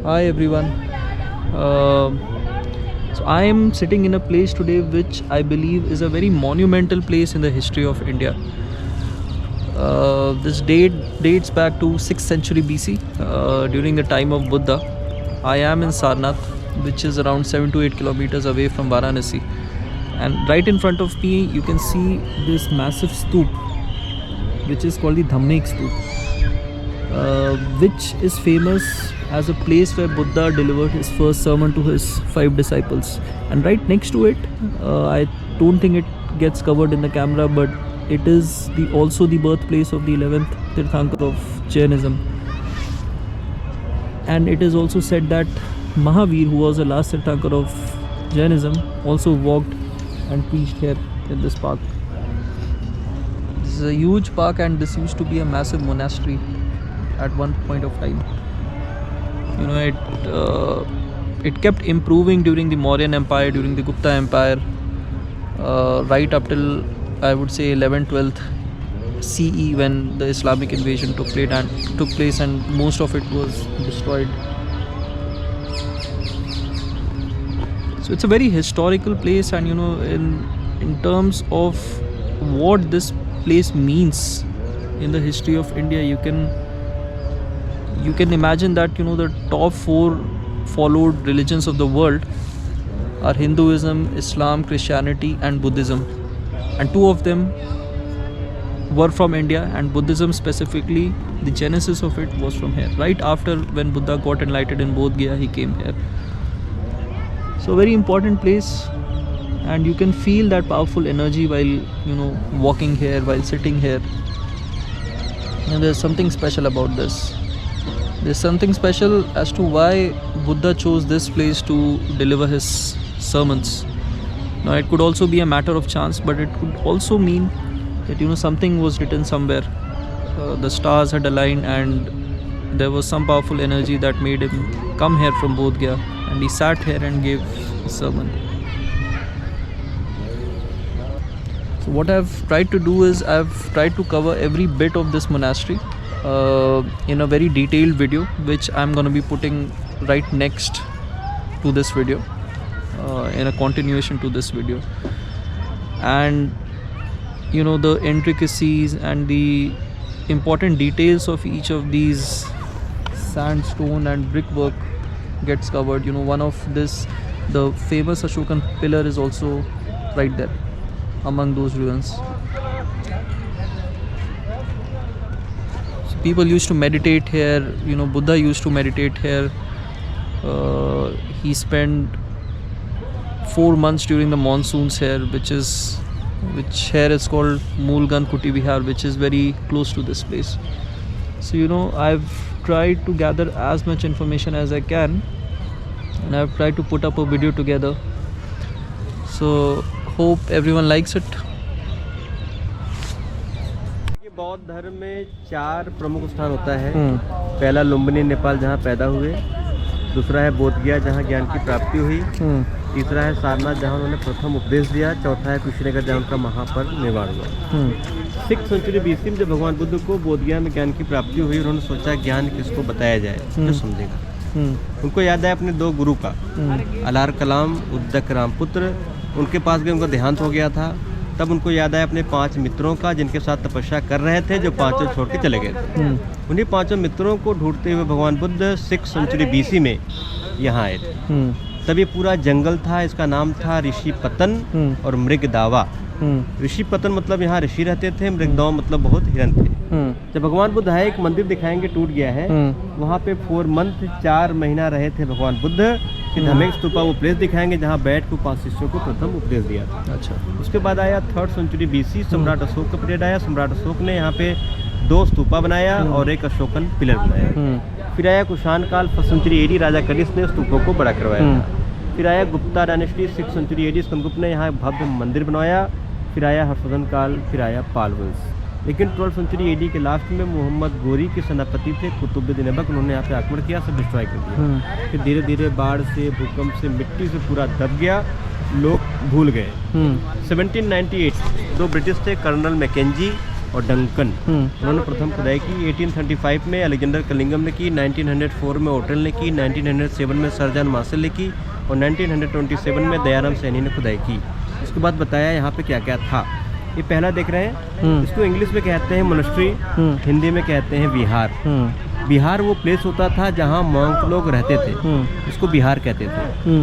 Hi everyone. So I am sitting in a place today which I believe is a very monumental place in the history of India. This dates back to 6th century BC, during the time of Buddha. I am in Sarnath, which is around 7 to 8 kilometers away from Varanasi. And right in front of me, you can see this massive stoop, which is called the Dhammek Stoop, which is famous as a place where Buddha delivered his first sermon to his 5 disciples. And right next to it, I don't think it gets covered in the camera, but it is also the birthplace of the 11th Tirthankar of Jainism. And it is also said that Mahavir, who was the last Tirthankar of Jainism, also walked and preached here in this park. This is a huge park, and this used to be a massive monastery at one point of time. You know, it kept improving during the Mauryan Empire, during the Gupta Empire, right up till I would say 11th, 12th CE, when the Islamic invasion took place and most of it was destroyed. So it's a very historical place, and in terms of what this place means in the history of India, you can imagine that the top 4 followed religions of the world are Hinduism, Islam, Christianity and Buddhism, and 2 of them were from India, and Buddhism specifically, the genesis of it was from here. Right after when Buddha got enlightened in Bodh Gaya, he came here. So very important place, and you can feel that powerful energy while walking here, while sitting here. And there's something special about this. There's something special as to why Buddha chose this place to deliver his sermons. Now it could also be a matter of chance, but it could also mean that something was written somewhere. The stars had aligned, and there was some powerful energy that made him come here from Bodh Gaya, and he sat here and gave a sermon. So what I've tried to do is I've tried to cover every bit of this monastery in a very detailed video, which I'm going to be putting right next to this video, in a continuation to this video. And the intricacies and the important details of each of these sandstone and brickwork gets covered. One of this, the famous Ashokan pillar, is also right there among those ruins. So people used to meditate here. Buddha used to meditate here. He spent 4 months during the monsoons here, which here is called Moolgan Kuti Vihar, which is very close to this place. So I've tried to gather as much information as I can, and I've tried to put up a video together. So hope everyone likes it. बौद्ध धर्म में 4 प्रमुख स्थान होता है। पहला लुम्बिनी नेपाल, जहाँ पैदा हुए। दूसरा है बोध गया, जहाँ ज्ञान की प्राप्ति हुई। तीसरा है सारनाथ, जहाँ उन्होंने प्रथम उपदेश दिया। चौथा है कुशीनगर, जहाँ उनका महापर्व निर्माण हुआ। 6th सेंचुरी BC में जब भगवान बुद्ध को बोध गया में ज्ञान की प्राप्ति हुई, उन्होंने सोचा ज्ञान किसको बताया जाए, जो समझेगा। उनको याद आया अपने 2 गुरु का, अलार कलाम, उद्दक रामपुत्र। उनके पास गए, उनका देहांत हो गया था। तब उनको याद आया अपने 5 मित्रों का, जिनके साथ तपस्या कर रहे थे, जो 5 छोड़ के चले गए थे। उन्हीं 5 मित्रों को ढूंढते हुए भगवान बुद्ध 6th सेंचुरी BC में यहाँ आए थे। तब ये पूरा जंगल था। इसका नाम था ऋषि पतन और मृगदावा। ऋषि पतन मतलब यहाँ ऋषि रहते थे, मृगदावा मतलब बहुत हिरन थे। जब भगवान बुद्ध आए, एक मंदिर दिखाएंगे, टूट गया है। वहाँ पे 4 मंथ 4 महीना रहे थे भगवान बुद्ध। फिर धमेक स्तूपा, वो प्लेस दिखाएंगे जहाँ बैठ के 5 शिष्यों को प्रथम उपदेश दिया था। अच्छा। उसके बाद आया 3rd सेंचुरी BC, सम्राट अशोक का पीरियड आया। सम्राट अशोक ने यहाँ पे 2 स्तूपा बनाया और एक अशोकन पिलर बनाया। फिर आया कुषाण काल, 1st सेंचुरी AD, राजा कनिष्क ने स्तूपों को बड़ा करवाया। फिर आया Gupta dynasty, 6th century AD, Skandagupta ने यहाँ भव्य मंदिर बनवाया। फिर आया हर्षवर्धन काल, फिर आया पाल वंश। लेकिन 12th सेंचुरी AD के लास्ट में मोहम्मद गोरी के सेनापति थे कुतुबुद्दीन ऐबक, उन्होंने यहाँ पे आक्रमण किया, सब डिस्ट्रॉय कर दिया। फिर धीरे धीरे बाढ़ से, भूकंप से, मिट्टी से पूरा दब गया, लोग भूल गए। 1798 2 ब्रिटिश थे, कर्नल मैकेंजी और डंकन, उन्होंने प्रथम खुदाई की 1835 में, अलेक्जेंडर कलिंगम ने की, 1904 में ओटल ने की, 1907 में सर जॉन मार्शल ने की और 1927 में दयाराम सैनी ने खुदाई की। उसके बाद बताया यहाँ पे क्या क्या था। ये पहला देख रहे हैं, इसको इंग्लिश में कहते हैं मोनेस्ट्री, हिंदी में कहते हैं विहार। विहार वो प्लेस होता था जहाँ मॉन्क लोग रहते थे, इसको बिहार कहते थे,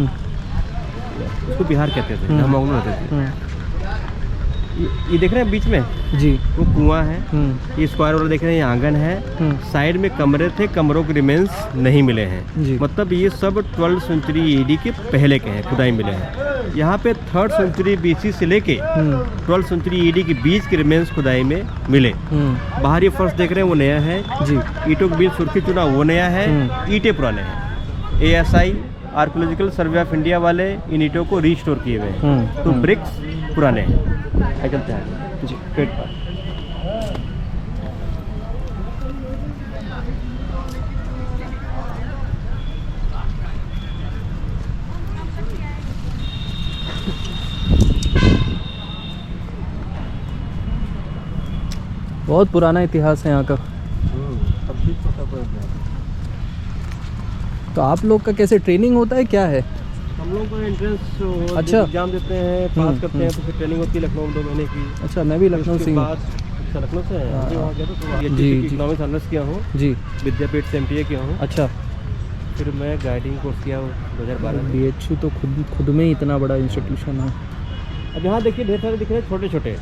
इसको बिहार कहते थे जहाँ मॉन्क लोग रहते थे। ये देख रहे हैं बीच में जी, वो कुआं है, ये स्क्वायर वाला देख रहे हैं, ये आंगन है, साइड में कमरे थे, कमरों के रिमेन्स नहीं मिले हैं, मतलब ये सब 12th सेंचुरी एडी के पहले के हैं, खुदाई मिले हैं। यहाँ पे 3rd सेंचुरी बीसी से लेके 12th सेंचुरी एडी के बीच के रिमेन्स खुदाई में मिले। बाहरी फर्श देख रहे हैं वो नया है जी, ईंटों के बीच सुर्खी चूना वो नया है, ईंटें पुराने हैं। ASI archaeological survey of India वाले इन ईंटों को रिस्टोर किए हुए हैं, तो ब्रिक्स पुराने हैं। चलते हैं जी पेट पर। बहुत पुराना इतिहास है यहाँ का। तो आप लोग का कैसे ट्रेनिंग होता है, क्या है? हम लोग का एंट्रेंस अच्छा एग्जाम देते हैं, पास करते हैं, तो फिर ट्रेनिंग होती है लखनऊ में 2 महीने की। अच्छा, मैं भी लखनऊ से हूँ। अच्छा, लखनऊ से हैं? हाँ। वहाँ गया था तो जी, इकोनॉमिक्स ऑनर्स किया हूँ जी, विद्यापीठ से MTA किया हूँ। अच्छा, फिर मैं गाइडिंग कोर्स किया 2012 में। BHU तो खुद में ही इतना बड़ा इंस्टीट्यूशन है। अब यहाँ देखिए ढेर सारे दिख रहे हैं, छोटे छोटे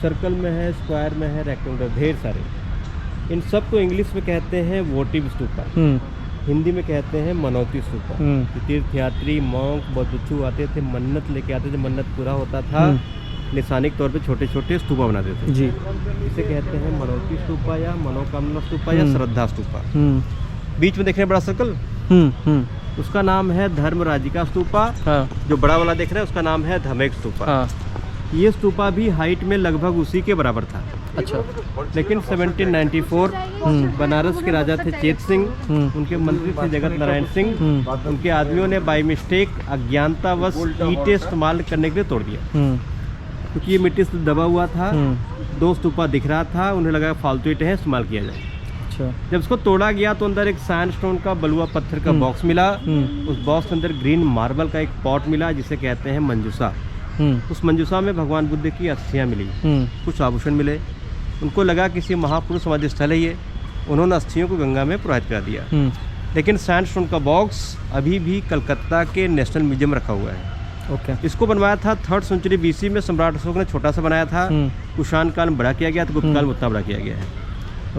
सर्कल में है, स्क्वायर में है, रेक्टेंगुलर, ढेर सारे। इन सब को इंग्लिश में कहते हैं वोटिव स्तूपा, हिंदी में कहते हैं मनौती स्तूपा। तीर्थयात्री मॉन्क बौद्ध भिक्षु आते थे, मन्नत लेके आते थे, मन्नत पूरा होता था, निशानिक तौर पे छोटे छोटे स्तूपा बनाते थे जी। इसे कहते हैं मनौती स्तूपा या मनोकामना स्तूपा या श्रद्धा स्तूपा। बीच में देख रहे हैं बड़ा सर्कल, उसका नाम है धर्मराजिका स्तूपा। जो बड़ा वाला देख रहे हैं उसका नाम है धमेक स्तूपा। ये स्तूपा भी हाइट में लगभग उसी के बराबर था। अच्छा, लेकिन 1794 बनारस के राजा थे चेत सिंह, उनके मंत्री थे जगत नारायण सिंह, उनके आदमियों ने बाई मिस्टेक अज्ञानतावश ईंटें इस्तेमाल करने के लिए तोड़ दिया, क्योंकि ये मिट्टी से दबा हुआ था। 2 स्तूपा दिख रहा था, उन्हें लगा फालतू ईंटें हैं, इस्तेमाल किया जाए। अच्छा, जब इसको तोड़ा गया तो अंदर एक सैंडस्टोन का बलुआ पत्थर का बॉक्स मिला। उस बॉक्स के अंदर ग्रीन मार्बल का एक पॉट मिला जिसे कहते हैं मंजूसा। उस मंजूसा में भगवान बुद्ध की अस्थियां मिली, कुछ आभूषण मिले। उनको लगा किसी महापुरुष समाधि स्थल है ये, उन्होंने अस्थियों को गंगा में प्रवाहित करा दिया। लेकिन सैंडस्टोन का बॉक्स अभी भी कलकत्ता के नेशनल म्यूजियम रखा हुआ है। इसको बनवाया था 3rd सेंचुरी BC में, सम्राट अशोक ने छोटा सा बनाया था, कुषाण काल में बड़ा किया गया, तो गुप्त काल में उतना बड़ा किया गया है।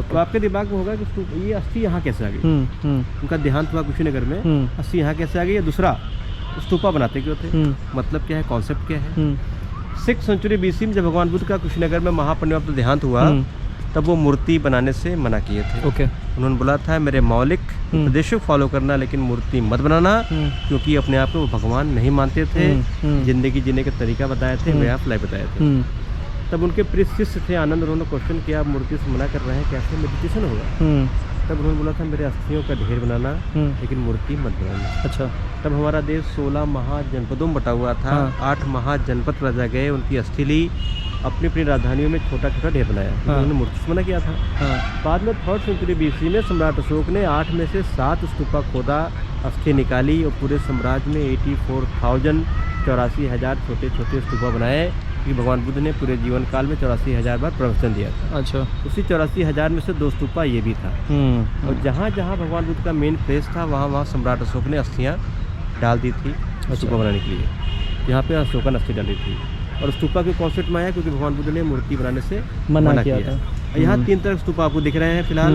तो आपके दिमाग में होगा कि ये अस्थि यहाँ कैसे आ गई, उनका देहांत हुआ कुशीनगर में, अस्थि यहाँ कैसे आ गई। दूसरा, स्तूपा बनाते क्यों थे, मतलब क्या है, कॉन्सेप्ट क्या है। 6th सेंचुरी BC में जब भगवान बुद्ध का कुशीनगर में महापरिनिर्वाण देहांत हुआ, तब वो मूर्ति बनाने से मना किए थे। उन्होंने बोला था मेरे मौलिक उपदेशों फॉलो करना, लेकिन मूर्ति मत बनाना, क्योंकि अपने आप को भगवान नहीं मानते थे, जिंदगी जीने का तरीका बताए थे, वे ऑफ लाइफ बताए थे। तब उनके प्रिय शिष्य थे आनंद, उन्होंने क्वेश्चन किया, आप मूर्ति से मना कर रहे हैं, कैसे मेडिटेशन होगा। तब उन्होंने बोला था मेरे अस्थियों का ढेर बनाना, लेकिन मूर्ति मत बनाना। अच्छा, तब हमारा देश 16 महाजनपदों में बटा हुआ था। 8 महाजनपद राजा गए, उनकी अस्थि ली, अपनी अपनी राजधानियों में छोटा छोटा ढेर बनाया, उन्होंने मूर्ति से मना किया था। बाद में 3rd सेंचुरी BC में सम्राट अशोक ने 8 में से 7 स्तूपा खोदा, अस्थि निकाली और पूरे साम्राज्य में 84,000 छोटे छोटे स्तूपा बनाए, कि भगवान बुद्ध ने पूरे जीवन काल में 84,000 बार प्रवचन दिया था। अच्छा, उसी 84,000 में से 2 स्तूपा ये भी था। और जहाँ जहाँ भगवान बुद्ध का मेन प्लेस था, वहाँ वहाँ सम्राट अशोक ने अस्थियाँ डाल दी थी स्तूपा बनाने के लिए। यहाँ पे अशोकन अस्थि डाली थी, और स्तूपा के कॉन्सेप्ट में आया क्योंकि भगवान बुद्ध ने मूर्ति बनाने से मना किया था। यहाँ 3 तरह स्तूपा आपको दिख रहे हैं फिलहाल।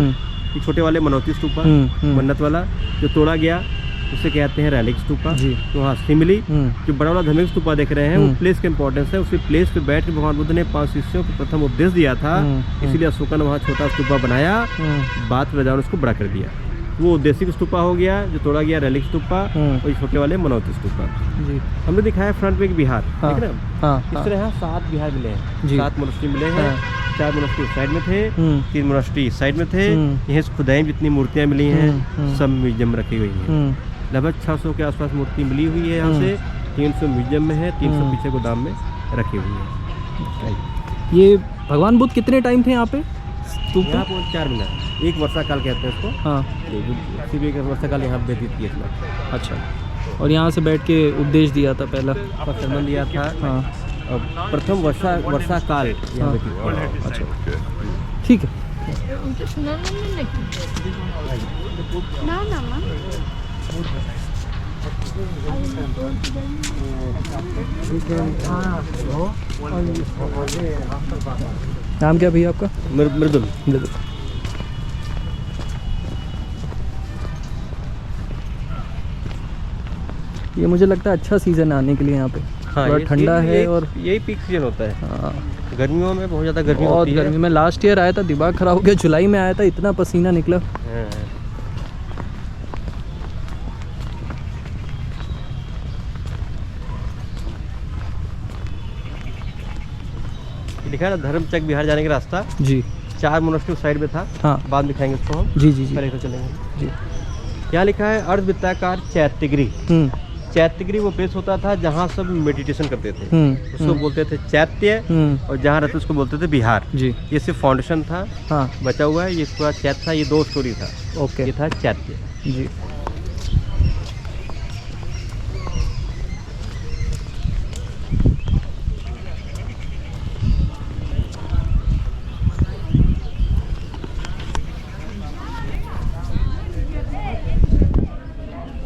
ये छोटे वाले मनौती स्तूपा, मन्नत वाला जो तोड़ा गया उसे कहते हैं रैलिक स्तूपा, तो वहाँ अस्थि मिली। जो बड़ा वाला धमेक स्तूपा देख रहे हैं वो प्लेस का इंपॉर्टेंस है, उसी प्लेस पे बैठ के भगवान बुद्ध ने 5 शिष्यों को प्रथम उपदेश दिया था, इसलिए अशोका ने वहाँ छोटा स्तूपा बनाया, बाद में राजाओं ने उसको बड़ा कर दिया। वो उद्देशिक स्तूपा हो गया जो तोड़ा गया, रैलिक स्तूपा, और छोटे वाले मनौती स्तूपा। हमने दिखाया फ्रंट में एक बिहार, ठीक है ना, इस तरह 7 बिहार मिले हैं, 7 मोनेस्ट्री मिले हैं। 4 मोनेस्ट्री साइड में थे, 3 मोनेस्ट्री साइड में थे। यह खुदाई जितनी मूर्तियाँ मिली हैं सब म्यूजियम रखी हुई हैं। लगभग 600 के आसपास मूर्ति मिली हुई है यहाँ से, 300 म्यूजियम में है, 300 पीछे गोदाम में रखी हुई है। ये भगवान बुद्ध कितने टाइम थे यहाँ पे स्तूप यहाँ पे? पर 4 मिनट, एक वर्षा काल कहते हैं इसको। हाँ सिर्फ एक वर्षा काल यहाँ व्यतीत किया था। अच्छा, और यहाँ से बैठ के उपदेश दिया था पहला। संबंध दिया था। हाँ और प्रथम वर्षा काल यहाँ व्यतीत किया। अच्छा ठीक है। नाम क्या भैया आपका? मृदुल। मृदुल। ये मुझे लगता है अच्छा सीज़न है आने के लिए यहाँ पे। हाँ, थोड़ा ठंडा है और यही पीक सीजन होता है। हाँ, गर्मियों में बहुत ज़्यादा गर्मी बहुत होती है। गर्मी में लास्ट ईयर आया था, दिमाग खराब हो गया। जुलाई में आया था, इतना पसीना निकला। हाँ। लिखा है ना धर्मचक बिहार जाने का रास्ता। जी 4 मोनेस्ट्री साइड में था। हाँ बाद में दिखाएंगे उसको हम। जी जी जी पहले तो चलेंगे। जी। यहाँ लिखा है अर्धवृत्ताकार चैत्यगिरी। चैत्यगिरी वो प्लेस होता था जहाँ सब मेडिटेशन करते थे। उसको बोलते थे चैत्य। और जहाँ रहते उसको बोलते थे बिहार। जी। ये सिर्फ फाउंडेशन था। हाँ बचा हुआ है ये पूरा चैत्य था। ये 2 स्टोरी था। ओके ये था चैत्य। जी।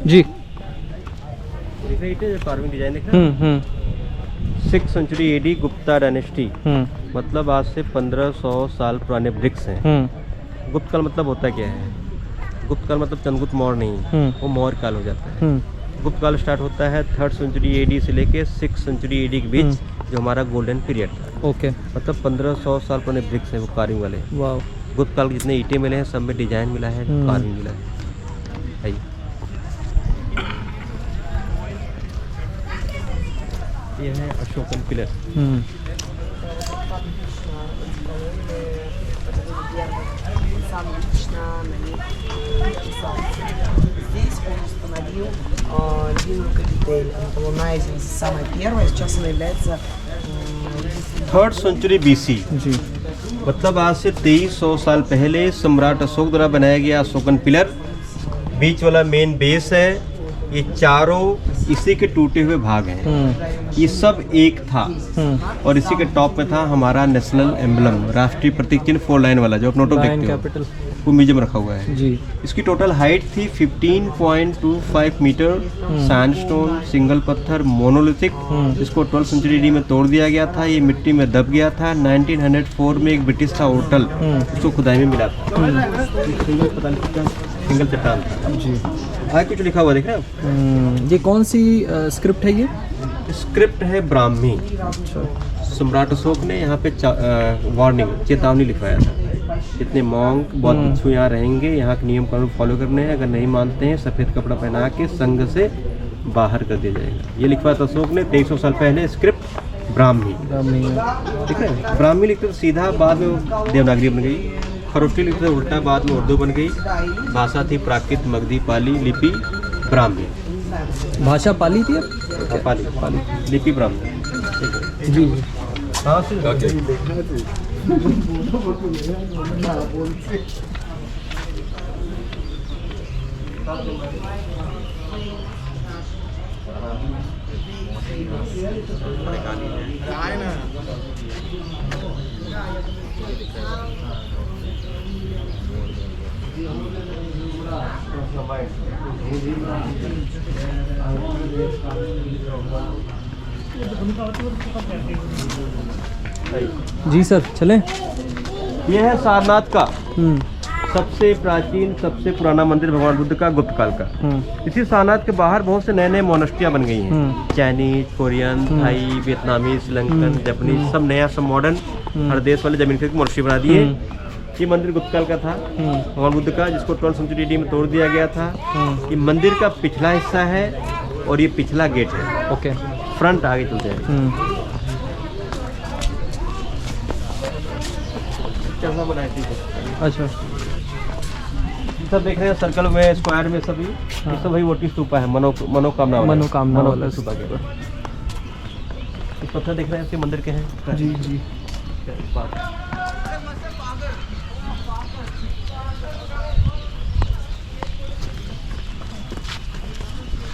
जी कार्विंग डिजाइन दिख रहा है। 6th century AD Gupta dynasty. मतलब आज से 1500 साल पुराने ब्रिक्स हैं। गुप्त काल मतलब होता क्या है? गुप्त काल मतलब चंद्रगुप्त मौर्य नहीं, वो मौर्य काल हो जाता है। गुप्त काल स्टार्ट होता है 3rd सेंचुरी एडी से लेके 6th सेंचुरी एडी के बीच, जो हमारा गोल्डन पीरियड था। ओके मतलब 1500 साल पुराने ब्रिक्स हैं वो कार्विंग वाले। वाह। गुप्त काल के जितने ईंटें मिले हैं सब में डिजाइन मिला है, कार्विंग मिला है। आइए ये है Ashokan pillar. Здесь он установил львиную капитель. Она была найдена самая первая, сейчас она является 3rd century BC। जी। मतलब आज से 2300 साल पहले सम्राट अशोक द्वारा बनाया गया अशोकन पिलर। बीच वाला मेन बेस है। ये चारों इसी के टूटे हुए भाग हैं। ये सब एक था। और इसी के टॉप पे था हमारा नेशनल एम्बलम, राष्ट्रीय प्रतीक चिन्ह 4 लाइन वाला जो आप नोटो देखते हो, कैपिटल वो म्यूजियम रखा हुआ है। जी। इसकी टोटल हाइट थी 15.25 मीटर। सैंडस्टोन सिंगल पत्थर मोनोलिथिक। इसको 12th सेंचुरी डी में तोड़ दिया गया था। ये मिट्टी में दब गया था। 1904 में एक ब्रिटिश था होटल, उसको खुदाई में मिला था। सिंगल चट्टान था। जी। आगे कुछ लिखा हुआ देख रहे हो? ये कौन सी स्क्रिप्ट है ये? स्क्रिप्ट है ब्राह्मी। सम्राट अशोक ने यहाँ पे वार्निंग चेतावनी लिखवाया था। जितने मॉन्क बौद्ध भिक्षु यहाँ रहेंगे, यहाँ के नियम कानून फॉलो करने हैं। अगर नहीं मानते हैं सफ़ेद कपड़ा पहना के संघ से बाहर कर दिया जाएगा। ये लिखवाया था अशोक ने 2300 साल पहले। स्क्रिप्ट ब्राह्मी। ठीक है। ब्राह्मी लिखते तो सीधा, बाद में देवनागरी बन गई। खरोष्टी लिखते थे उल्टा, बाद में उर्दू बन गई। भाषा थी प्राकृत मगधी पाली, लिपि ब्राह्मी। भाषा पाली थी? पाली लिपि ब्राह्मी। ठीक है जी। हाँ जी सर चलें। ये है सारनाथ का सबसे प्राचीन सबसे पुराना मंदिर भगवान बुद्ध का, गुप्त काल का। इसी सारनाथ के बाहर बहुत से नए नए मोनेस्ट्रियाँ बन गई हैं। चाइनीज, कोरियन, थाई, वियतनामी, श्रीलंकन, जापानीज, सब नया सब मॉडर्न हर देश वाले जमीन के मोनेस्ट्री बना दिए। ये मंदिर गुप्त काल का था भगवान बुद्ध का, जिसको 12th सेंचुरी डी में तोड़ दिया गया था। ये मंदिर का पिछला हिस्सा है और ये पिछला गेट है। ओके। फ्रंट आगे चलते हैं। कैसा बनाया थी? अच्छा। सब देख रहे हैं सर्कल में, स्क्वायर में सभी। ये सब वही वोटी स्तूपा है, मनोकामना वाला स्तूपा के। पत्थर देख रहे हैं इसके मंदिर के हैं। जी जी। इसका इस बात।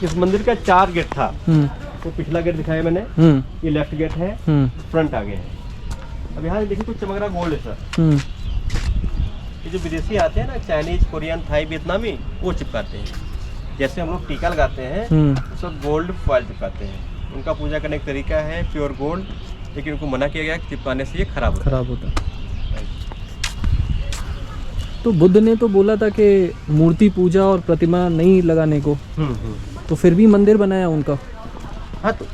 इस मंदिर का 4 गेट था। वो पिछला गेट दिखाया मैंने, ये लेफ्ट गेट है, फ्रंट आगे है। अब यहाँ देखिए कुछ चमक रहा गोल्ड है सर। ये जो विदेशी आते हैं ना, चाइनीज, कोरियन, थाई, वियतनामी, वो चिपकाते हैं। जैसे हम लोग टीका लगाते हैं, सब गोल्ड फॉइल चिपकाते हैं। उनका पूजा करने का तरीका है प्योर गोल्ड, लेकिन उनको मना किया गया कि चिपकाने से ये खराब होता है। तो बुद्ध ने तो बोला था कि मूर्ति पूजा और प्रतिमा नहीं लगाने को, तो फिर भी मंदिर बनाया उनका। हाँ, तो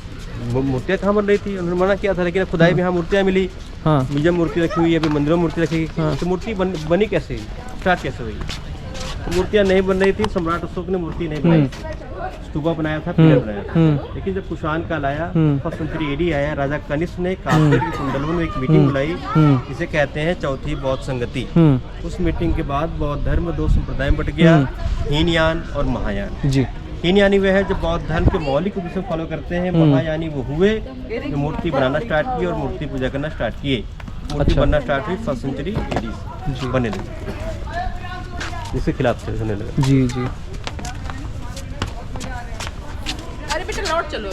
मूर्तियाँ कहाँ बन रही थी, उन्होंने मना किया था, लेकिन खुदाई में यहाँ मूर्तियाँ मिली। हाँ, म्यूजियम मूर्ति रखी हुई है, अभी मंदिरों में मूर्ति रखी। हाँ। तो मूर्ति बनी कैसे, स्टार्ट कैसे हुई? तो मूर्तियाँ नहीं बन रही थी, सम्राट अशोक ने मूर्ति नहीं बनाई थी, स्तूपा बनाया था, पिलर बनाया था। लेकिन जब कुषाण काल आया, फर्स्ट सेंचुरी एडी आया, राजा कनिष्क ने काश्मीर की कुंडलवन में एक मीटिंग बुलाई, जिसे कहते हैं चौथी बौद्ध संगति। उस मीटिंग के बाद बौद्ध धर्म में 2 संप्रदाय बट गया, हीनयान और महायान जी। हीनयानी वे है जो बौद्ध धर्म के मौलिक उद्देश्यों को फॉलो करते हैं। महायानी वो हुए जो मूर्ति बनाना स्टार्ट किए और मूर्ति पूजा करना स्टार्ट किए। मूर्ति बनना स्टार्ट हुई फर्स्ट सेंचुरी एडी बनने लगी, जिसके खिलाफ से होने लगा। जी जी। अरे बेटा लौट चलो।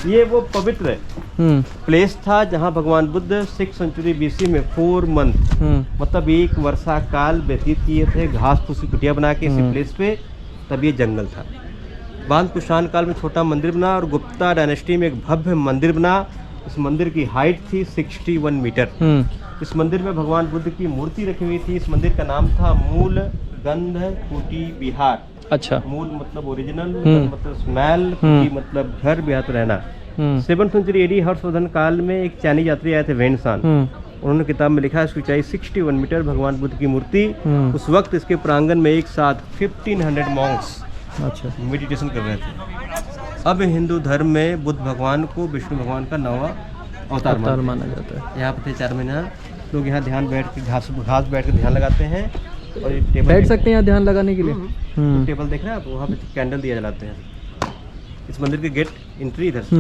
ये वो पवित्र प्लेस था जहाँ भगवान बुद्ध 6 सेंचुरी बीसी में 4 मंथ मतलब 1 वर्षा काल व्यतीत किए थे, घास फूस की कुटिया बना के इसी प्लेस पे। तब ये जंगल था। बाद कुषाण काल में छोटा मंदिर बना और गुप्ता डायनेस्टी में एक भव्य मंदिर बना। इस मंदिर की हाइट थी 61 मीटर। इस मंदिर में भगवान बुद्ध की मूर्ति रखी हुई थी। इस मंदिर का नाम था मूल गंध कुटी विहार। अच्छा, मूल मतलब ओरिजिनल, मतलब स्मेल, कुटी मतलब घर, विहार तो रहना। 7th सेंचुरी एडी हर्षवर्धन काल में एक चाइनीज यात्री आए थे वेनसान। उन्होंने किताब में लिखा है इसकी ऊंचाई 61 मीटर, भगवान बुद्ध की मूर्ति। उस वक्त इसके प्रांगण में एक साथ 1500 मॉन्क्स मेडिटेशन कर रहे थे। अब हिंदू धर्म में बुद्ध भगवान को विष्णु भगवान का 9वां अवतार माना जाता है। यहाँ पे 4 महीना लोग यहाँ ध्यान बैठ के घास बैठ के ध्यान लगाते हैं और टेबल बैठ सकते हैं यहाँ ध्यान लगाने के लिए। टेबल देख रहे हैं आप, वहाँ पे कैंडल दिया जलाते हैं। इस मंदिर के गेट एंट्री इधर से।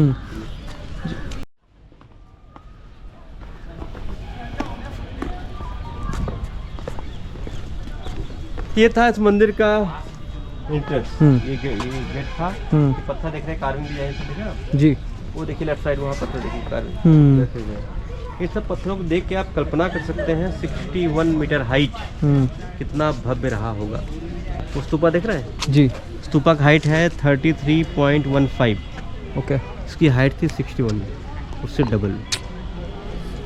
ये था इस मंदिर का एंट्रेंस। ये गेट था। ये पत्थर देख रहे हैं, कार्विंग भी है जी। वो देखिए लेफ्ट साइड, वहाँ पत्थर देखिए कार्विंग। ये सब पत्थरों को देख के आप कल्पना कर सकते हैं 61 मीटर हाइट कितना भव्य रहा होगा। वो स्तूपा देख रहे हैं जी। स्तूपा का हाइट है 33.15। ओके, इसकी हाइट थी 61, उससे डबल।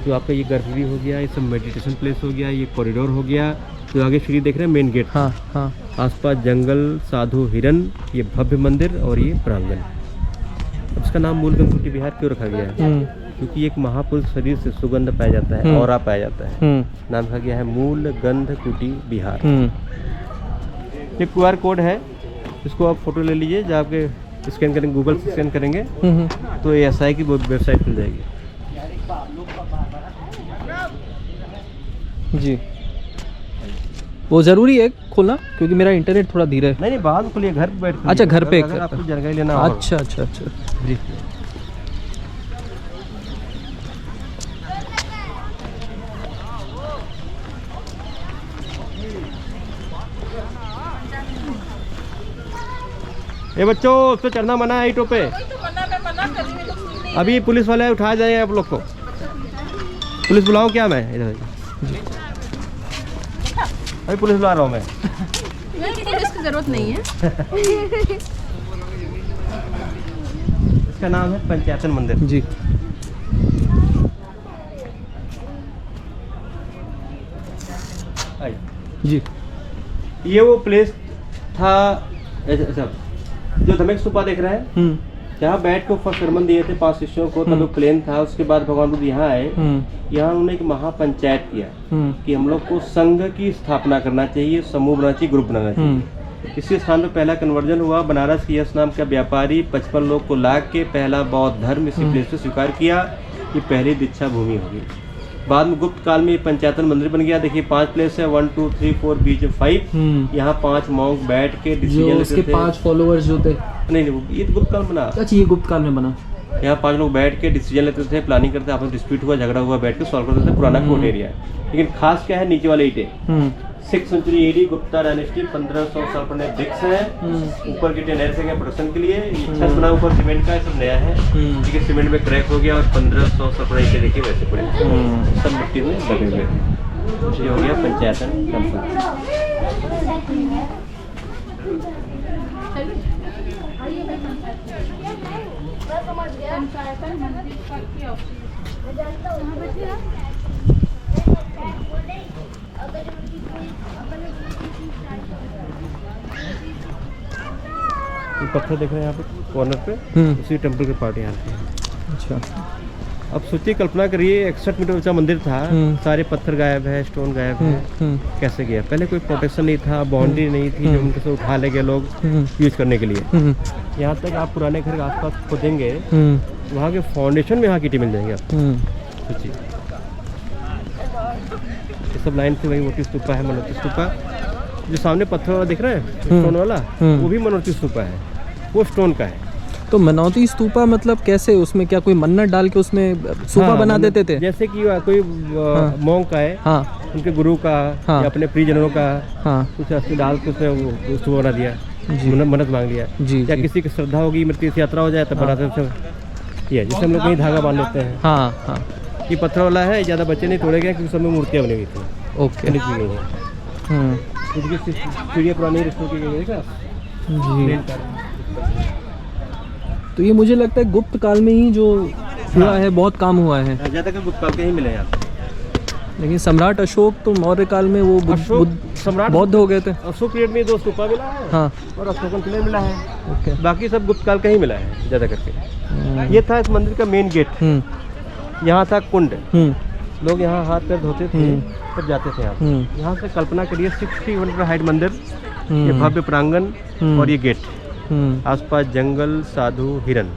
तो आपका ये गर्भगृह हो गया, ये सब मेडिटेशन प्लेस हो गया, ये कॉरिडोर हो गया। तो आगे सीढ़ी देख रहे हैं, मेन गेट। हाँ। आसपास जंगल, साधु, हिरन, ये भव्य मंदिर और ये प्रांगण। अब इसका नाम मूल गंध कुटी विहार क्यों रखा गया है? क्योंकि एक महापुरुष शरीर से सुगंध पाया जाता है, ऑरा पाया जाता है। नाम रखा गया है मूल गंध कुटी विहार। ये QR कोड है, इसको आप फोटो ले लीजिए। जब आपके स्कैन करेंगे, गूगल से स्कैन करेंगे तो ये SI की वेबसाइट खुल जाएगी जी। वो जरूरी है खोलना क्योंकि मेरा इंटरनेट थोड़ा धीरे है। नहीं, बाहर खोलिए, घर पे बैठ। अच्छा, घर पे अगर आपको जानकारी लेना। अच्छा जी। ये बच्चों, उस पर चढ़ना मना है, ईंटों पे। अभी पुलिस वाले उठा जाएंगे आप लोग को। पुलिस बुलाऊं क्या मैं? इधर अभी पुलिस बुला रहा हूँ मैं। पुलिस की जरूरत नहीं है। इसका नाम है पंचायतन मंदिर जी। जी, ये वो प्लेस था। ऐसा जो धमेक स्तूपा देख रहे हैं, जहाँ बैठ के ऊपर सरमन दिए थे 5 शिष्यों को, तब वो प्लेन था। उसके बाद भगवान बुद्ध यहाँ आए। यहाँ उन्होंने एक महापंचायत किया कि हम लोग को संघ की स्थापना करना चाहिए, समूह बनाना चाहिए, ग्रुप बनाना चाहिए। इसी स्थान पर पहला कन्वर्जन हुआ। बनारस की यश नाम का व्यापारी 55 लोग को ला के पहला बौद्ध धर्म इसी प्लेस पे स्वीकार किया। ये पहली दीक्षा भूमि होगी। बाद में गुप्त काल में पंचायतन मंदिर बन गया। देखिए 5 प्लेस है, 1 2 3 4 बीच 5। यहाँ 5 मॉन्क बैठ के डिसीजन लेते थे। 5 फॉलोअर्स जो थे। नहीं, ये तो गुप्त काल बना। अच्छा, ये गुप्त काल में बना। यहाँ 5 लोग बैठ के डिसीजन लेते थे, प्लानिंग करते थे, आपस में डिस्प्यूट हुआ, झगड़ा हुआ, बैठ के सॉल्व करते थे। पुराना कोर्ट एरिया है। लेकिन खास क्या है, नीचे वाले ईंटें 6th century AD Gupta dynasty 1500 साल पुराने ब्रिक्स हैं। ऊपर के टेनर से प्रोडक्शन के लिए छत बना, ऊपर सीमेंट का है, सब नया है। लेकिन सीमेंट में क्रैक हो गया और 1500 साल पुराने ईंटें देखिए वैसे पड़े, सब मिट्टी में लगे हुए थे। ये हो गया पंचायतन टेम्पल। ये पत्थर देख रहे हैं यहाँ पे कॉर्नर पे, उसी टेम्पल के पार्ट यहाँ पे। अच्छा, अब सोचिए, कल्पना करिए 61 मीटर ऊंचा मंदिर था, सारे पत्थर गायब है, स्टोन गायब है, कैसे गया? पहले कोई प्रोटेक्शन नहीं था, बाउंड्री नहीं थी जो उनके से उठा ले गए लोग यूज करने के लिए। यहाँ तक आप पुराने घर के आसपास खोदेंगे, वहाँ के फाउंडेशन में यहाँ की ईंटें मिल जाएंगे आपको। सोचिए, ये सब लाइन से वही मोती स्तूपा है, मनोती स्तूपा। जो सामने पत्थर वाला दिख रहा है स्टोन वाला, वो भी मनोती स्तूपा है, वो स्टोन का है। तो मनौती स्तूपा मतलब कैसे? उसमें क्या कोई मन्नत डाल के उसमें स्तूपा बना देते थे? जैसे कि कोई मॉन्क का है, उनके गुरु का या अपने प्रियजनों का कुछ अस्थि डाल के उसमें वो स्तूपा बना दिया, मन्नत मांग लिया। या किसी की श्रद्धा होगी, मृत्यु तीर्थ यात्रा हो जाए तब बनाते हैं। ये जैसे हम लोग कहीं धागा बांध लेते हैं। ये पत्थर वाला है, ज़्यादा बच्चे नहीं तोड़े गए क्योंकि सब में मूर्तियाँ बनी हुई थी। ओके, चिड़िया पुरानी रिश्तों की गई है। तो ये मुझे लगता है गुप्त काल में ही जो हुआ है, बहुत काम हुआ है। ज़्यादातर गुप्त काल के ही मिले यहाँ। लेकिन सम्राट अशोक तो मौर्य काल में वो सम्राट बौद्ध हो गए थे। अशोक पीरियड में 2 स्तूपा मिला है और अशोकन किले मिला है। ओके, बाकी सब गुप्त काल का ही मिला है ज़्यादा करके। ये था इस मंदिर का मेन गेट। यहाँ था कुंड, लोग यहाँ हाथ पैर धोते थे तब जाते थे यहाँ। यहाँ से कल्पना करिए 60 मीटर हाइट मंदिर, ये भव्य प्रांगण और ये गेट, आसपास जंगल, साधु, हिरन।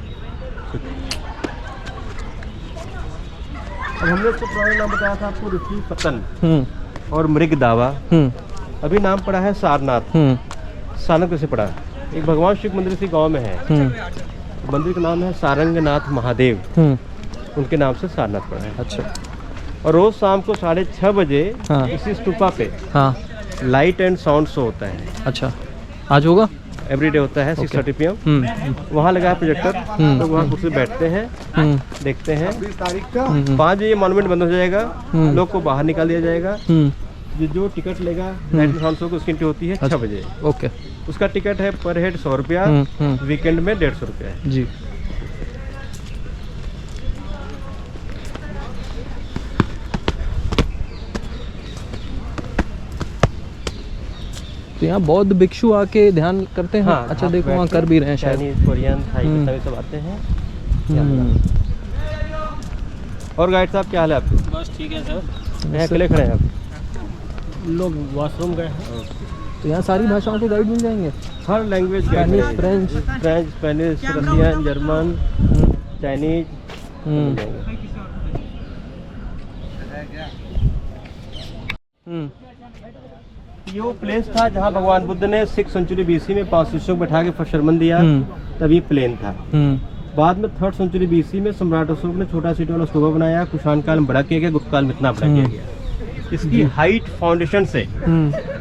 अब हमने इसको पुराना नाम बताया था आपको, ऋषि पतन और मृग दावा। अभी नाम पड़ा है सारनाथ। सारनाथ कैसे पड़ा? एक भगवान शिव मंदिर इसी गांव में है। मंदिर का नाम है सारंगनाथ महादेव, उनके नाम से सारनाथ पड़ा है। अच्छा, और रोज शाम को 6:30 बजे इसी स्तूपा पे लाइट एंड साउंड शो होता है। अच्छा, आज होगा? एवरीडे होता है 6:30 PM। वहाँ लगा है प्रोजेक्टर, तो वहाँ कुर्सी बैठते हैं, देखते हैं। 5 बजे ये मॉन्यूमेंट बंद हो जाएगा, लोग को बाहर निकाल दिया जाएगा। जो टिकट लेगा लाइट एंड साउंड शो को, उसकी एंट्री होती है 6 बजे। ओके, उसका टिकट है पर हेड 100 रुपया, वीकेंड में 150 रुपया है जी। तो यहाँ बौद्ध भिक्षु आके ध्यान करते हैं। अच्छा, देखो वहाँ कर भी रहे हैं शायद। चाइनीज, कोरियन, थाई सब आते हैं। और गाइड साहब क्या हाल है आपके? बस ठीक है सर। यहाँ अकेले खड़े हैं आप? लोग वॉशरूम गए हैं। तो यहाँ सारी भाषाओं के गाइड मिल जाएंगे? हर language, Spanish, French, Spanish, Russian, German, Chinese. ये वो प्लेस था जहाँ भगवान बुद्ध ने 6th सेंचुरी BC में 5 शिष्यों को बैठा के फर्स्ट sermon दिया। तब ये प्लेन था। बाद में 3rd सेंचुरी BC में सम्राट अशोक ने छोटा सीट वाला स्तूपा बनाया। कुषाण काल में बड़ा किया गया, गुप्त काल में इतना बड़ा किया गया। इसकी हाइट फाउंडेशन से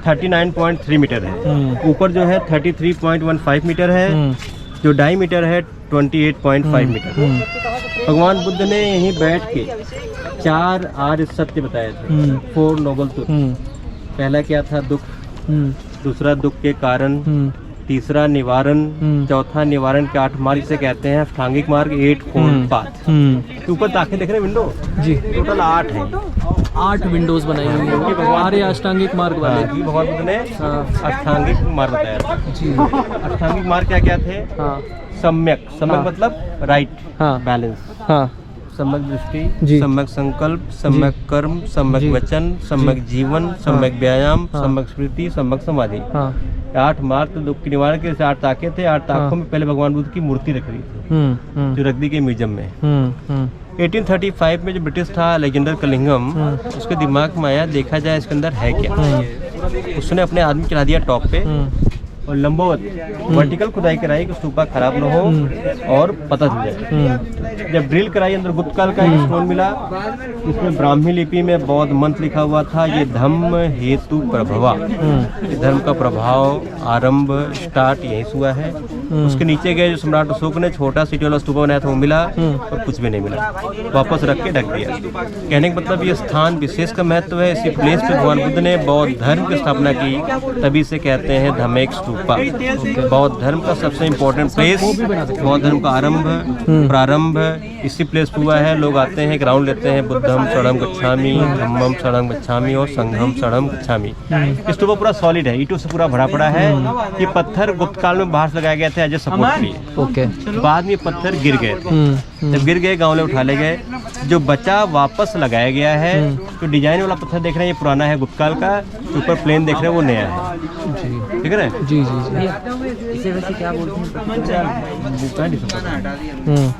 39.3 मीटर है। ऊपर जो है 33.15 मीटर है, जो डायमीटर है 28.5 मीटर। भगवान बुद्ध ने यहीं बैठ के 4 आर्य सत्य बताए थे, 4 नोबल ट्रुथ। पहला क्या था? दुख। दूसरा दुख के कारण। तीसरा निवारण। चौथा निवारण के 8 मार्ग से कहते हैं अष्टांगिक मार्ग, 8 फोल्ड पाथ। ऊपर ताकि देख रहे हैं विंडो, जी टोटल 8 है। 8 विंडोज बनाई हुई है भगवान अष्टांगिक मार्ग वाले। भगवान बुद्ध ने अष्टांगिक मार्ग बताया था जी। अष्टांगिक मार्ग क्या क्या थे? सम्यक, सम्यक मतलब राइट, बैलेंस। सम्यक दृष्टि, सम्यक संकल्प, सम्यक कर्म, सम्यक वचन, सम्यक जीवन, सम्यक व्यायाम, सम्यक स्मृति, सम्यक समाधि। 8 मार्ग दुख के निवारण के 8 ताके थे। 8 ताकों में पहले भगवान बुद्ध की मूर्ति रख रही थी, जो रख दी गई म्यूजियम में। 1835 में जो ब्रिटिश था अलेक्जेंडर कलिंगम, उसके दिमाग में आया देखा जाए इसके अंदर है क्या। उसने अपने आदमी चढ़ा दिया टॉप पे, और लंबवत वर्टिकल खुदाई कराई कि स्तूपा खराब ना हो और पता चल जाए। जब ड्रिल कराई अंदर गुप्त काल का एक स्टोन मिला, इसमें ब्राह्मी लिपि में बौद्ध मंत्र लिखा हुआ था, ये धम्म हेतु प्रभवा, ये धर्म का प्रभाव आरंभ स्टार्ट यहीं से हुआ है। उसके नीचे गए जो सम्राट अशोक ने छोटा सिटी वाला स्तूपा बनाया था वो मिला और कुछ भी नहीं मिला, वापस रख के ढक दिया। कहने का मतलब ये स्थान विशेष का महत्व है। इसी प्लेस पे भगवान बुद्ध ने बौद्ध धर्म की स्थापना की, तभी से कहते हैं धम्मेक स्तूपा। बौद्ध धर्म का सबसे इम्पोर्टेंट प्लेस, बौद्ध धर्म का आरंभ प्रारंभ इसी प्लेस पे हुआ है। लोग आते हैं, ग्राउंड लेते हैं, बुद्धम शरणम गच्छामि, धम्मम शरणम गच्छामि और संघम शरणम गच्छामि। स्तूपा पूरा सॉलिड है, ईंटों से पूरा भरा पड़ा है। ये पत्थर गुप्त काल में बाहर से लगाए गए थे एज ए सपोर्ट के लिए। ओके। बाद में ये पत्थर गिर गए थे, जब गिर गए गाँव में उठा ले गए, जो बचा वापस लगाया गया है। तो डिजाइन वाला पत्थर देख रहे हैं ये पुराना है गुप्त काल का, ऊपर प्लेन देख रहे हैं वो नया है, ठीक है ना? जी जी जी। इसे वैसे क्या बोलते हैं?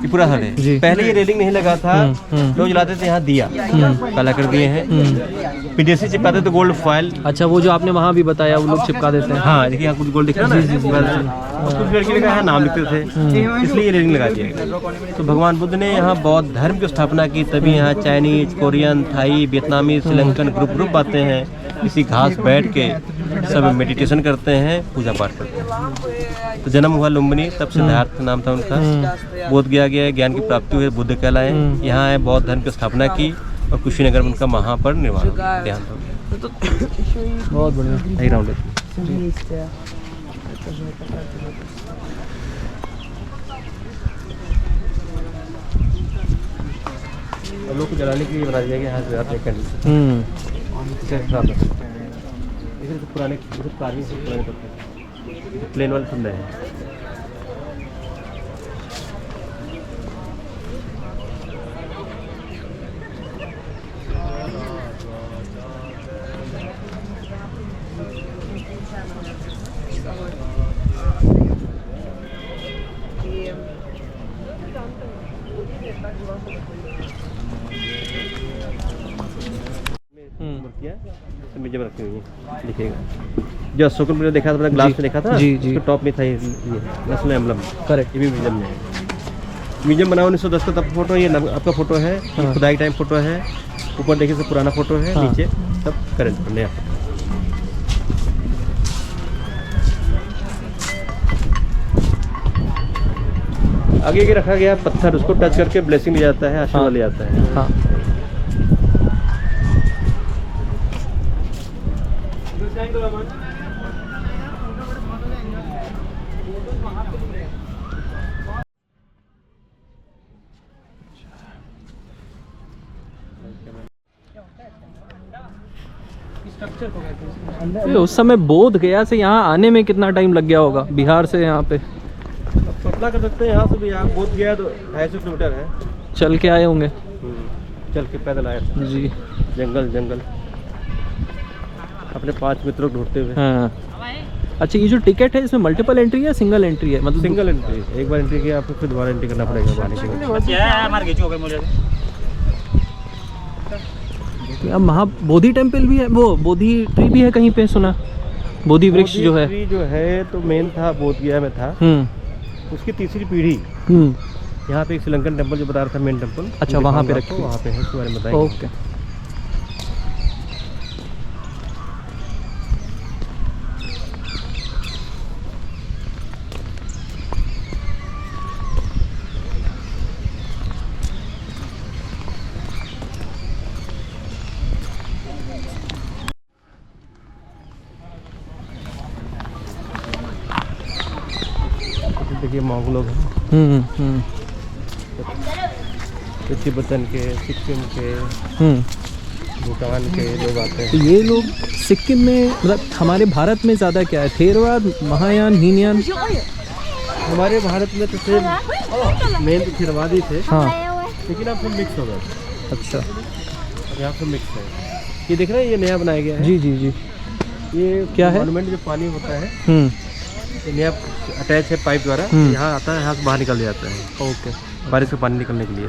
ये पूरा सर है। पहले ये रेलिंग नहीं लगा था, लोग जलाते थे यहाँ दिया, काला कर दिए हैं। विदेशी चिपकाते थे गोल्ड फॉइल। अच्छा, वो जो आपने वहाँ भी बताया वो लोग चिपका देते हैं। हाँ देखिए यहाँ कुछ गोल्ड दिख रहा है ना, कुछ लड़की लगा है नाम लिखते थे, इसलिए ये रेलिंग लगा दिया गया। तो भगवान बुद्ध ने यहाँ बौद्ध धर्म की स्थापना की, तभी यहाँ चाइनीज, कोरियन, थाई, वियतनामी, श्रीलंकन ग्रुप आते हैं। इसी घास बैठ के सब मेडिटेशन करते हैं, पूजा पाठ करते हैं। तो जन्म हुआ लुम्बिनी, तब सिद्धार्थ नाम था उनका। बोध गया ज्ञान की प्राप्ति हुई, बुद्ध कहलाए। यहाँ है बौद्ध धर्म की स्थापना की और कुशीनगर में उनका महापरिनिर्वाण देहांत हो गया। बहुत बढ़िया। यही राउंड लोग को जलाने के लिए बना दिया गया है। पुराने प्लेन वाले सुन रहे हैं। म्यूजियम रखी हुई है, दिखेगा। जो अशोक ने देखा था, ग्लास में देखा था, जी जी, टॉप में था ये नेशनल एम्बलम। करेक्ट। ये भी म्यूजियम में है। म्यूजियम बना 1910 का तब फोटो, ये आपका फोटो है, खुदाई टाइम फोटो है। ऊपर देखिए सब पुराना फोटो है, नीचे सब करंट नया। आगे रखा गया पत्थर, उसको टच करके ब्लेसिंग ले जाता है, आशीर्वाद ले जाता है। हाँ। उस समय बोध गया से यहाँ आने में कितना टाइम लग गया होगा बिहार से यहाँ पे? पता कर सकते हैं, यहाँ से भी यहाँ बोध गया तो 250 किलोमीटर है। चल के आए होंगे? चल के पैदल आए जी। जंगल अपने 5 मित्रों को ढूंढते हुए। हाँ। अच्छा, ये जो टिकट है इसमें मल्टीपल एंट्री है, सिंगल एंट्री है? मतलब सिंगल एंट्री, एक बार एंट्री किया आपको फिर दोबारा एंट्री करना पड़ेगा। यहाँ बोधि टेम्पल भी है, वो बोधि ट्री भी है कहीं पे सुना, बोधि वृक्ष जो है तो मेन था बोध गया में था। उसकी तीसरी पीढ़ी यहाँ पे एक श्रीलंकन टेम्पल जो बता रहा था, मेन टेम्पल। अच्छा, वहाँ पे रखो, वहाँ पे है, इसके बारे में बताएंगे। ओके। देखिए मॉन्क लोग हैं, तिब्बतन के, सिक्किम के, भूटान के लोग आते हैं। तो ये लोग सिक्किम में, मतलब हमारे भारत में ज़्यादा क्या है, थेरवाद, महायान, हीनयान? हमारे भारत में तो थे मेन तो थेरवादी थे। हाँ। लेकिन अब सब मिक्स हो गए। अच्छा, यहाँ पे मिक्स है। ये देख रहे हैं, ये नया बनाया गया है। जी जी जी। ये क्या है? गवर्नमेंट जो पानी होता है नया अटैच है पाइप द्वारा, यहाँ आता है, यहाँ से बाहर निकल जाता है। ओके। बारिश का पानी निकलने के लिए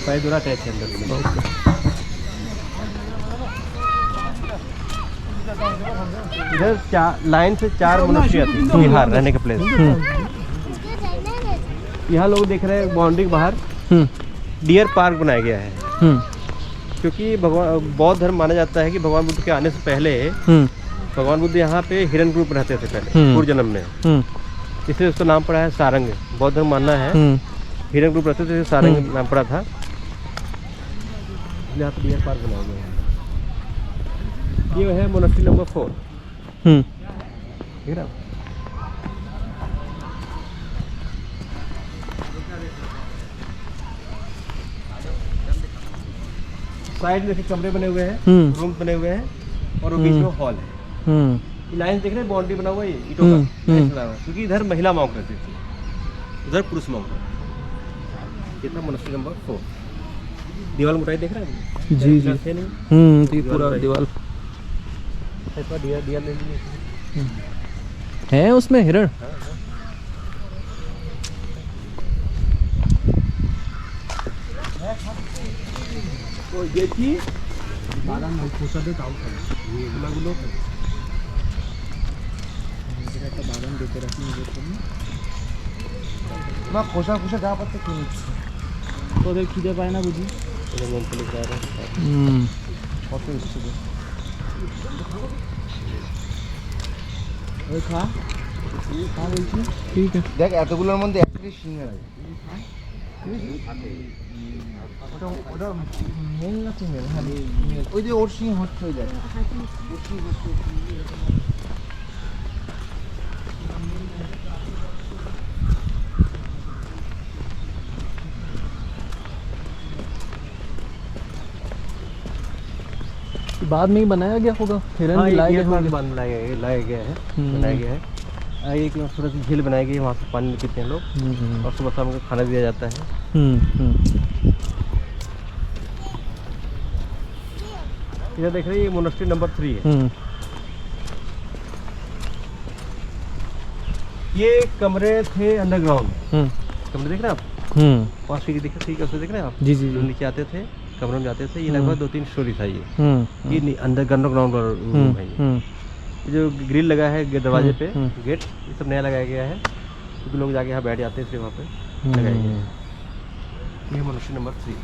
पाइप द्वारा अटैच है अंदर। इधर लाइन से 4 मनुष्य आते हैं बिहार रहने का प्लेस। यहाँ लोग देख रहे हैं बाउंड्री के बाहर डियर पार्क बनाया गया है, क्योंकि भगवान बौद्ध धर्म माना जाता है कि भगवान बुद्ध के आने से पहले भगवान बुद्ध यहाँ पे हिरन ग्रुप रहते थे पहले पूर्व जन्म में, इसलिए उसका नाम पड़ा है सारंग। बौद्ध धर्म मानना है हिरन ग्रुप रहते थे, सारंग नाम पड़ा था। यहाँ पे डियर पार्क बनाया गया है। ये है मोनेस्ट्री नंबर 4, ठीक है ना। साइड में कमरे बने हुए हैं, रूम बने हुए हैं, और वो बीच में हॉल है। ये लाइन देख रहे हैं, बाउंड्री बना हुआ है ईंटों का, क्योंकि इधर महिला मॉन्क रहती थी, उधर पुरुष मॉन्क। कितना मोनेस्ट्री नंबर 4। दीवार मोटाई देख रहे हैं जी जी। नहीं पूरा दीवार दिया ले लिए है उसमें हिरण। तो ये चीज बादाम में खोसा दे काउ कर ये गुलो এটা বাদাম দিতে রাখি না খোসা খোসা যা পাতে কিনে তোদের খিদে পায় না বুঝি এটা মন থেকে যায় কত ইচ্ছে ওই খা বলছি ঠিক আছে। দেখ এতগুলোর মধ্যে একটা সিঙ্গারা আছে, ওটা মেল না ফিমেল? হ্যাঁ মেল। ওই যে ওর সিং হচ্ছে ওই দেখ बाद में ही बनाया गया होगा हिरन। हाँ, लाया गया लाया गया है बनाया गया है। एक थोड़ा सी झील बनाई गई है, वहाँ से पानी पीते हैं लोग, और सुबह शाम को खाना दिया जाता है। इधर देख रहे हैं, ये मोनेस्ट्री नंबर 3 है। ये कमरे थे अंडरग्राउंड, कमरे देख रहे हैं आप, 5 फीट देख रहे हैं आप। जी जी जी। नीचे आते थे, कमरों में जाते थे। ये लगभग 2-3 स्टोरी था ये अंडरग्राउंड रूम है। ये जो ग्रिल लगा है दरवाजे पे, गेट, ये सब नया लगाया गया है, क्योंकि लोग जाके यहाँ बैठ जाते हैं, इसलिए वहाँ पे लगाया गया है। ये मोनेस्ट्री नंबर 3।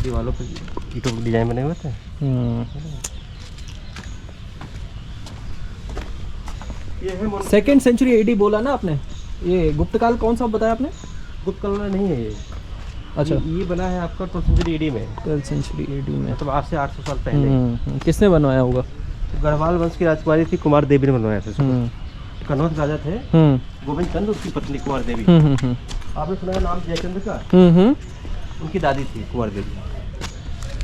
दीवारों पे ईंटों के डिजाइन बने हुए थे। ये है 2nd सेंचुरी एडी बोला ना आपने? ये गुप्त काल कौन सा बताया आपने? गुप्त काल नहीं है ये। अच्छा, ये बना है आपका 12th सेंचुरी एडी में। 12th सेंचुरी एडी में, मतलब आज से 800 साल पहले। किसने बनवाया होगा? गढ़वाल वंश की राजकुमारी थी कुमार देवी ने बनवाया था इसको। कन्नौज राजा थे गोविंद चंद, उसकी पत्नी कुमार देवी। आपने सुना है नाम जयचंद्र का? उनकी दादी थी कुमार देवी,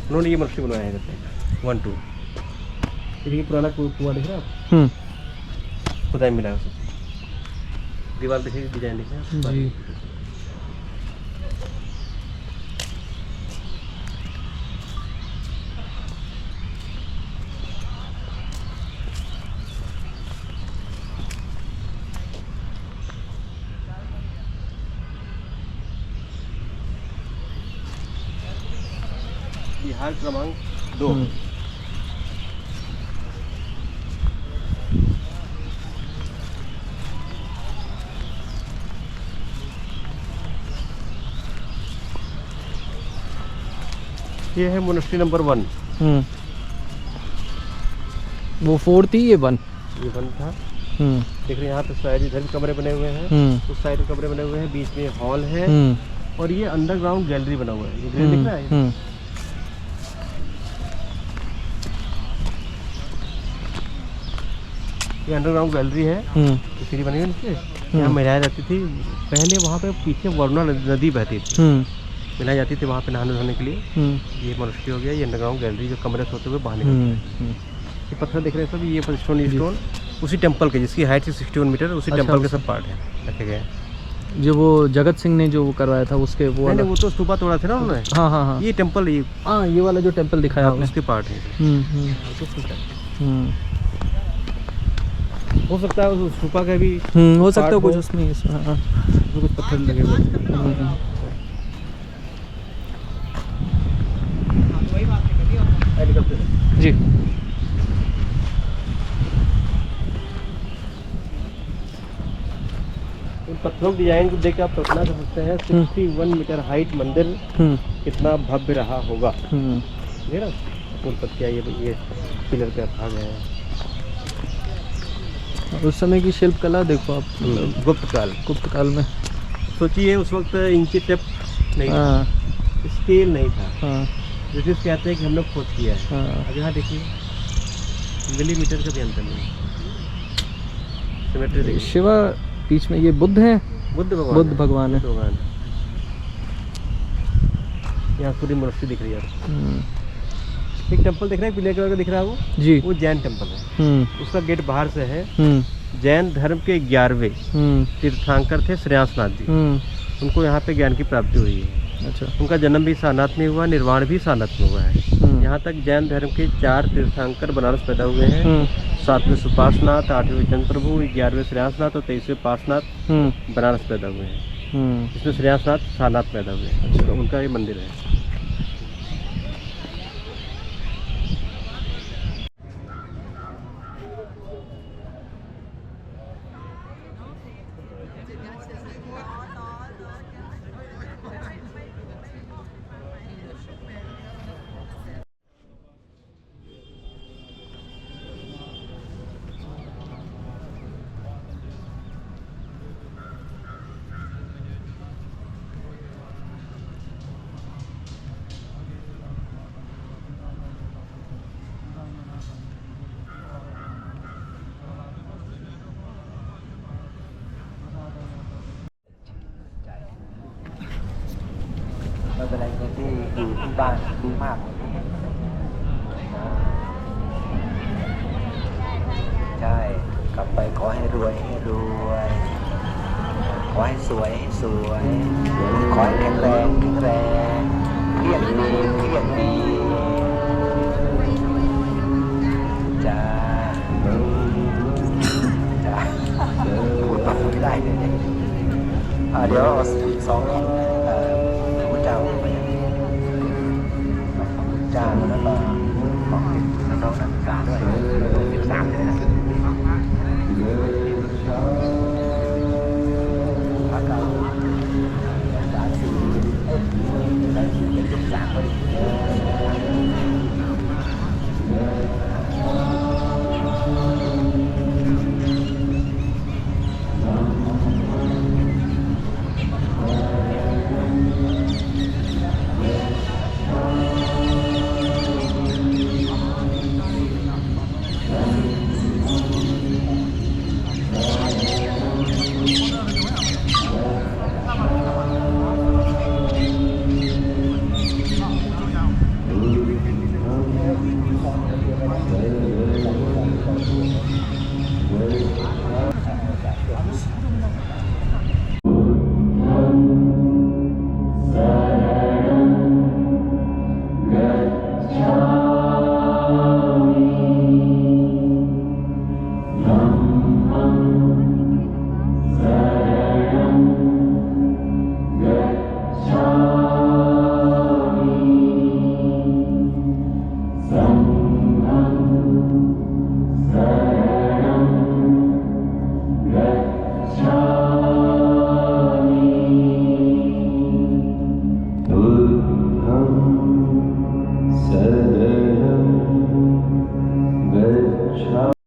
उन्होंने ये मोनेस्ट्री बनवाया है। 1 2 ये पुराना कुआं दिख रहा है आप? खुदाई मिला है उसमें। दीवार देखिए, डिजाइन देखिए जी। बिहार क्रमांक 2। ये है मोनेस्ट्री नंबर 1। वो 4 थी, ये 1 था। देख रहे हैं यहाँ पे साइड इधर भी कमरे बने हुए हैं, उस साइड कमरे बने हुए हैं, बीच में हॉल है, और ये अंडरग्राउंड गैलरी बना हुआ है। ये ग्रिल दिख रहा है, ये अंडरग्राउंड गैलरी है। सीढ़ी बनी हुई है नीचे, यहाँ महिलाएं रहती थी। पहले वहाँ पे पीछे वरुणा नदी बहती थी, महिलाएं जाती थी वहाँ पे नहाने धोने के लिए। ये मनुष्य हो गया, ये अंडरग्राउंड गैलरी जो कमरे से होते हुए बाहर निकलते हैं। ये पत्थर देख रहे हैं सब, ये स्टोन उसी टेम्पल के, जिसकी हाइट है 61 मीटर, उसी टेम्पल के सब पार्ट है रखे गए हैं। जो वो जगत सिंह ने जो करवाया था उसके वो नहीं, वो तो स्तूपा तोड़ा था ना उन्होंने। हाँ, ये टेम्पल, ये वाला जो टेम्पल दिखाया आपने उसके पार्ट है। हो सकता है उस स्तूपा का भी हो सकता है कुछ उसमें कुछ पत्थर लगे हुए जी। इन पत्थरों के डिजाइन को देख के आप कल्पना कर सकते हैं 61 मीटर हाइट मंदिर कितना भव्य रहा होगा। ठीक है ना, फूल पत्तियाँ ये पिलर पे रखा गया है। उस समय की शिल्प कला देखो आप, गुप्त काल में सोचिए उस वक्त इंची टेप नहीं था, स्केल नहीं था। ब्रिटिश कहते हैं कि हम लोग खोज किया है। अब यहाँ देखिए मिलीमीटर का भी अंतर नहीं। सिमेट्री देखिए, शिवा बीच में, ये बुद्ध है, बुद्ध भगवान है। यहाँ पूरी मनुष्य दिख रही है। एक टेम्पल दिख रहा है पीले कलर का दिख रहा है जी, वो जैन टेम्पल है। उसका गेट बाहर से है। जैन धर्म के 11वें तीर्थंकर थे श्रेयांसनाथ जी। उनको यहाँ पे ज्ञान की प्राप्ति हुई है। अच्छा। उनका जन्म भी सारनाथ में हुआ, निर्वाण भी सारनाथ में हुआ है। यहाँ तक जैन धर्म के 4 तीर्थंकर बनारस पैदा हुए हैं। 7वें सुपार्श्वनाथ, 8वें चंद्रप्रभु, 11वें श्रेयांसनाथ और 23वें पार्श्वनाथ बनारस पैदा हुए हैं। इसमें श्रेयांसनाथ सारनाथ पैदा हुए हैं। अच्छा। तो उनका ये मंदिर है।